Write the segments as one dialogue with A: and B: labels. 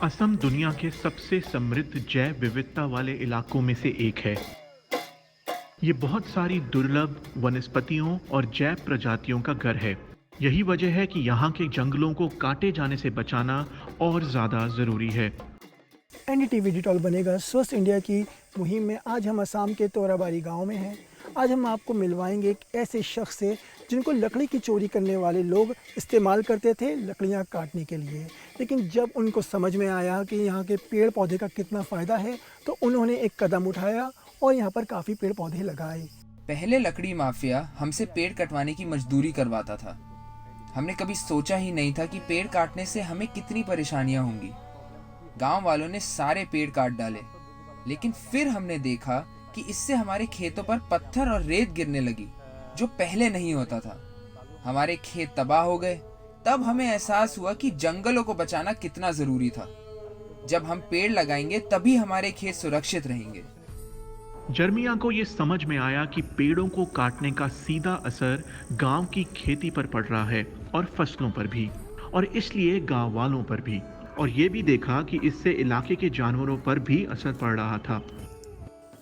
A: असम दुनिया के सबसे समृद्ध जैव विविधता वाले इलाकों में से एक है। ये बहुत सारी दुर्लभ वनस्पतियों और जैव प्रजातियों का घर है। यही वजह है कि यहाँ के जंगलों को काटे जाने से बचाना और ज़्यादा ज़रूरी है।
B: एनडीटीवी डिटॉल बनेगा स्वस्थ इंडिया की मुहिम में आज हम असम के तोराबारी गांव में हैं। आज हम आपको मिलवाएंगे एक ऐसे शख्स से जिनको लकड़ी की चोरी करने वाले लोग इस्तेमाल करते थे लकड़ियां काटने के लिए, लेकिन जब उनको समझ में आया कि यहाँ के पेड़ पौधे का कितना फ़ायदा है तो उन्होंने एक कदम उठाया और यहाँ पर काफ़ी पेड़ पौधे लगाए।
C: पहले लकड़ी माफिया हमसे पेड़ कटवाने की मजदूरी करवाता था। हमने कभी सोचा ही नहीं था कि पेड़ काटने से हमें कितनी परेशानियां होंगी। गांव वालों ने सारे पेड़ काट डाले, लेकिन फिर हमने देखा कि इससे हमारे खेतों पर पत्थर और रेत गिरने लगी, जो पहले नहीं होता था। हमारे खेत तबाह हो गए। तब हमें एहसास हुआ कि जंगलों को बचाना कितना जरूरी था। जब हम पेड़ लगाएंगे तभी हमारे खेत सुरक्षित रहेंगे।
A: जर्मिया को ये समझ में आया कि पेड़ों को काटने का सीधा असर गांव की खेती पर पड़ रहा है और फसलों पर भी, और इसलिए गांव वालों पर भी। और ये भी देखा कि इससे इलाके के जानवरों पर भी असर पड़ रहा था।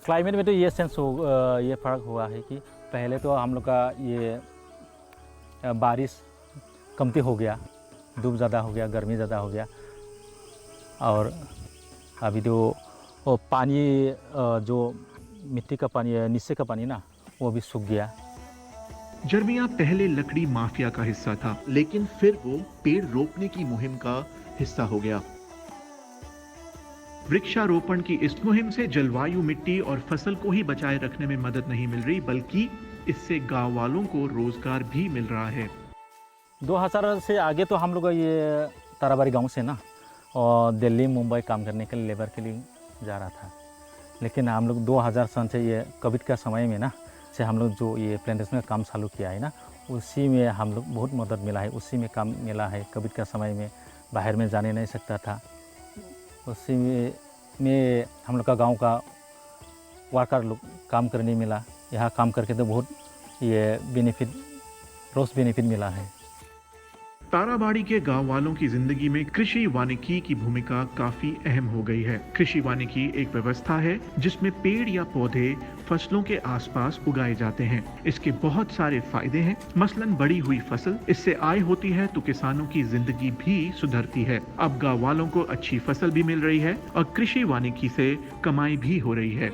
D: क्लाइमेट में तो ये ये फ़र्क हुआ है कि पहले तो हम लोग का ये बारिश कमती हो गया, धूप ज़्यादा हो गया, गर्मी ज़्यादा हो गया, और अभी तो वो पानी जो मिट्टी का पानी है, नीचे का पानी ना, वो भी सूख गया।
A: जर्मिया पहले लकड़ी माफिया का हिस्सा था, लेकिन फिर वो पेड़ रोपने की मुहिम का हिस्सा हो गया। वृक्षारोपण की इस मुहिम से जलवायु, मिट्टी और फसल को ही बचाए रखने में मदद नहीं मिल रही, बल्कि इससे गांव वालों को रोजगार भी मिल रहा है।
D: 2000 से आगे तो हम लोग ये ताराबारी गांव से ना और दिल्ली मुंबई काम करने के लिए, लेबर के लिए जा रहा था। लेकिन हम लोग 2000 सन से ये कोविड का समय में ना से हम लोग जो ये प्लांटेशन का काम चालू किया है ना, उसी में हम लोग बहुत मदद मिला है, उसी में काम मिला है। कोविड का समय में बाहर में जाने नहीं सकता था, उसी में हम लोग का गांव का वर्कर लोग काम करने मिला। यहाँ काम करके तो बहुत ये रोज बेनिफिट मिला है।
A: ताराबाड़ी के गांव वालों की जिंदगी में कृषि वानिकी की भूमिका काफी अहम हो गई है। कृषि वानिकी एक व्यवस्था है जिसमें पेड़ या पौधे फसलों के आसपास उगाए जाते हैं। इसके बहुत सारे फायदे हैं, मसलन बढ़ी हुई फसल, इससे आय होती है तो किसानों की जिंदगी भी सुधरती है। अब गांव वालों को अच्छी फसल भी मिल रही है और कृषि वानिकी से कमाई भी हो रही है।